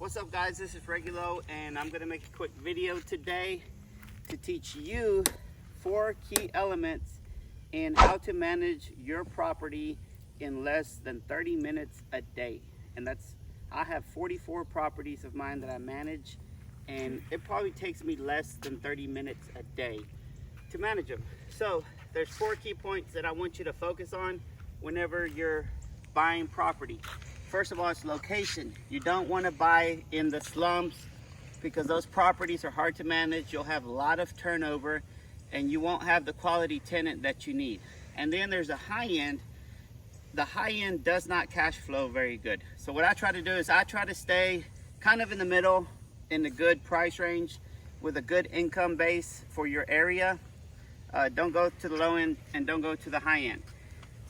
What's up guys, this is Regulo and I'm going to make a quick video today to teach you 4 key elements in how to manage your property in less than 30 minutes a day. And I have 44 properties of mine that I manage, and it probably takes me less than 30 minutes a day to manage them. So there's 4 key points that I want you to focus on whenever you're buying property. First of all, it's location. You don't want to buy in the slums because those properties are hard to manage. You'll have a lot of turnover and you won't have the quality tenant that you need. And then there's a high end. The high end does not cash flow very good. So what I try to do is I try to stay kind of in the middle, in the good price range with a good income base for your area. Don't go to the low end and don't go to the high end.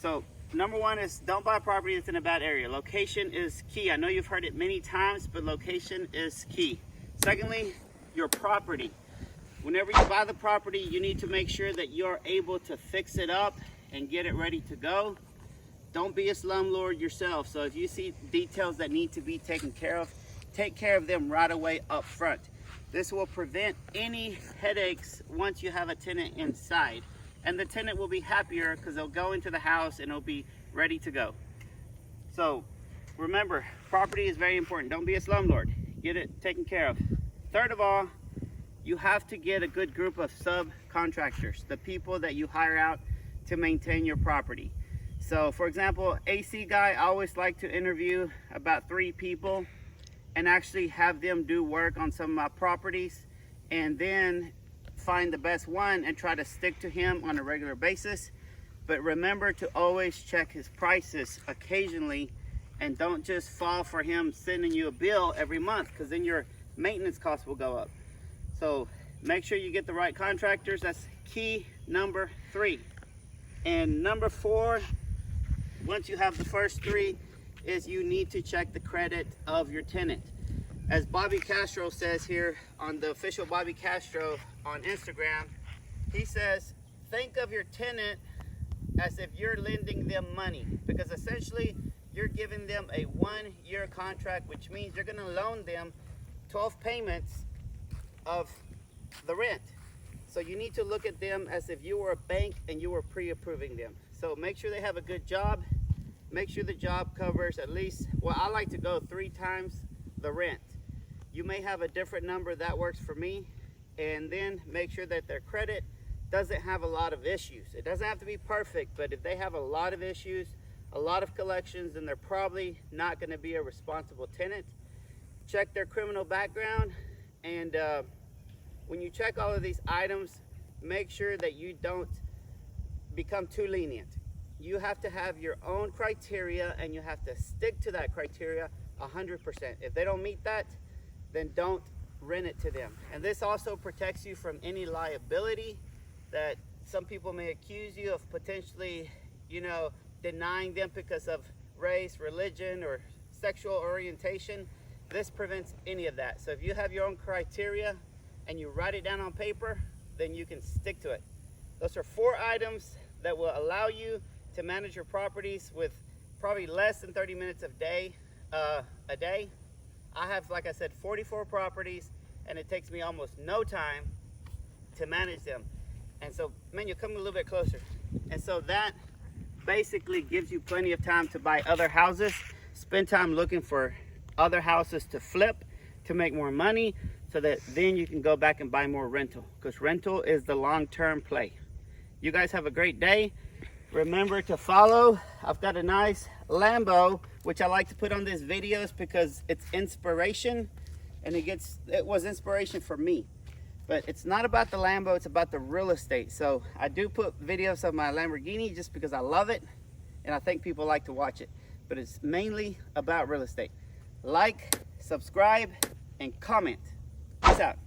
So number 1 is don't buy property that's in a bad area. Location is key. I know you've heard it many times, but location is key. Secondly, your property. Whenever you buy the property, you need to make sure that you're able to fix it up and get it ready to go. Don't be a slumlord yourself. So if you see details that need to be taken care of, take care of them right away up front. This will prevent any headaches once you have a tenant inside. And the tenant will be happier because they'll go into the house and it'll be ready to go. So remember, property is very important. Don't be a slumlord. Get it taken care of. Third of all, you have to get a good group of subcontractors, the people that you hire out to maintain your property. So for example, AC guy, I always like to interview about 3 people and actually have them do work on some of my properties, and then find the best one and try to stick to him on a regular basis. But remember to always check his prices occasionally, and don't just fall for him sending you a bill every month, because then your maintenance costs will go up. So make sure you get the right contractors. That's key number 3. And number 4, once you have the first 3, is you need to check the credit of your tenant. As Bobby Castro says here on the official Bobby Castro on Instagram, he says, think of your tenant as if you're lending them money, because essentially you're giving them a 1-year contract, which means you're going to loan them 12 payments of the rent. So you need to look at them as if you were a bank and you were pre-approving them. So make sure they have a good job. Make sure the job covers at least, well, I like to go 3 times the rent. You may have a different number that works for me. And then make sure that their credit doesn't have a lot of issues. It doesn't have to be perfect, but if they have a lot of issues, a lot of collections, then they're probably not going to be a responsible tenant. Check their criminal background, and when you check all of these items, make sure that you don't become too lenient. You have to have your own criteria, and you have to stick to that criteria 100%. If they don't meet that, then don't rent it to them. And this also protects you from any liability that some people may accuse you of potentially, denying them because of race, religion, or sexual orientation. This prevents any of that. So if you have your own criteria and you write it down on paper, then you can stick to it. Those are 4 items that will allow you to manage your properties with probably less than 30 minutes a day. I have, like I said, 44 properties, and it takes me almost no time to manage them. And so, man, you're coming a little bit closer. And so that basically gives you plenty of time to buy other houses, spend time looking for other houses to flip to make more money, so that then you can go back and buy more rental, because rental is the long-term play. You guys have a great day. Remember to follow. I've got a nice Lambo, which I like to put on these videos because it's inspiration, and it was inspiration for me. But it's not about the Lambo, it's about the real estate. So I do put videos of my Lamborghini just because I love it, and I think people like to watch it. But it's mainly about real estate. Like, subscribe, and comment. Peace out.